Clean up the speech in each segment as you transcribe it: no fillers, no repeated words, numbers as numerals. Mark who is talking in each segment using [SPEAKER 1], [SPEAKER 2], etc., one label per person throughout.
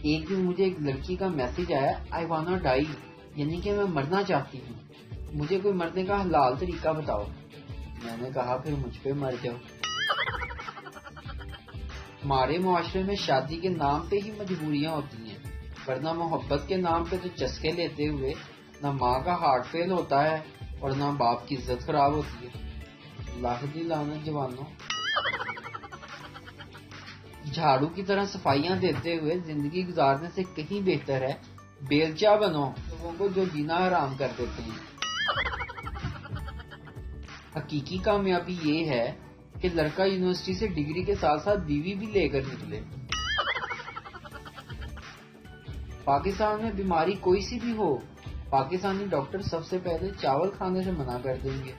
[SPEAKER 1] ایک دن مجھے ایک لڑکی کا میسج آیا آئی وانا ڈائی، یعنی کہ میں مرنا چاہتی ہوں، مجھے کوئی مرنے کا حلال طریقہ بتاؤ۔ میں نے کہا پھر مجھ پہ مر جاؤ۔ ہمارے معاشرے میں شادی کے نام پہ ہی مجبوریاں ہوتی ہیں، ورنہ محبت کے نام پہ تو چسکے لیتے ہوئے نہ ماں کا ہارٹ فیل ہوتا ہے اور نہ باپ کی عزت خراب ہوتی ہے۔ اللہ دی لعنت جوانوں، جھاڑو کی طرح صفائیاں دیتے ہوئے زندگی گزارنے سے کہیں بہتر ہے بیلچہ بنو لوگوں کو جو جینا حرام کر دیتے ہیں۔ حقیقی کامیابی یہ ہے کہ لڑکا یونیورسٹی سے ڈگری کے ساتھ ساتھ بیوی بھی لے کر نکلے۔ پاکستان میں بیماری کوئی سی بھی ہو، پاکستانی ڈاکٹر سب سے پہلے چاول کھانے سے منع کر دیں گے۔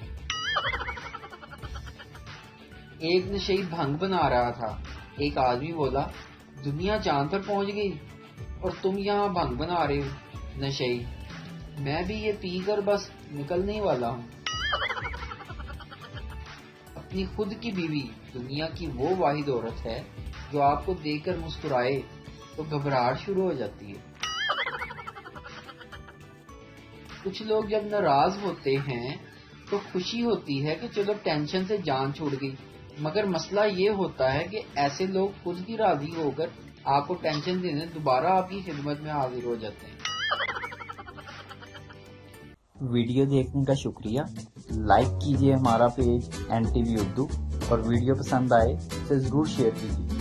[SPEAKER 1] ایک نشئی بھنگ بنا رہا تھا، ایک آدمی بولا دنیا چاند پر پہنچ گئی اور تم یہاں بھنگ بنا رہے ہو۔ نشئی: میں بھی یہ پی کر بس نکلنے والا ہوں۔ اپنی خود کی بیوی دنیا کی وہ واحد عورت ہے جو آپ کو دیکھ کر مسکرائے تو گھبراہٹ شروع ہو جاتی ہے۔ کچھ لوگ جب ناراض ہوتے ہیں تو خوشی ہوتی ہے کہ چلو ٹینشن سے جان چھوڑ گئی، مگر مسئلہ یہ ہوتا ہے کہ ایسے لوگ خود ہی راضی ہو کر آپ کو ٹینشن دینے دوبارہ آپ کی خدمت میں حاضر ہو جاتے ہیں۔
[SPEAKER 2] ویڈیو دیکھنے کا شکریہ۔ لائک کیجیے ہمارا پیج NTV اردو، اور ویڈیو پسند آئے تو ضرور شیئر کیجیے۔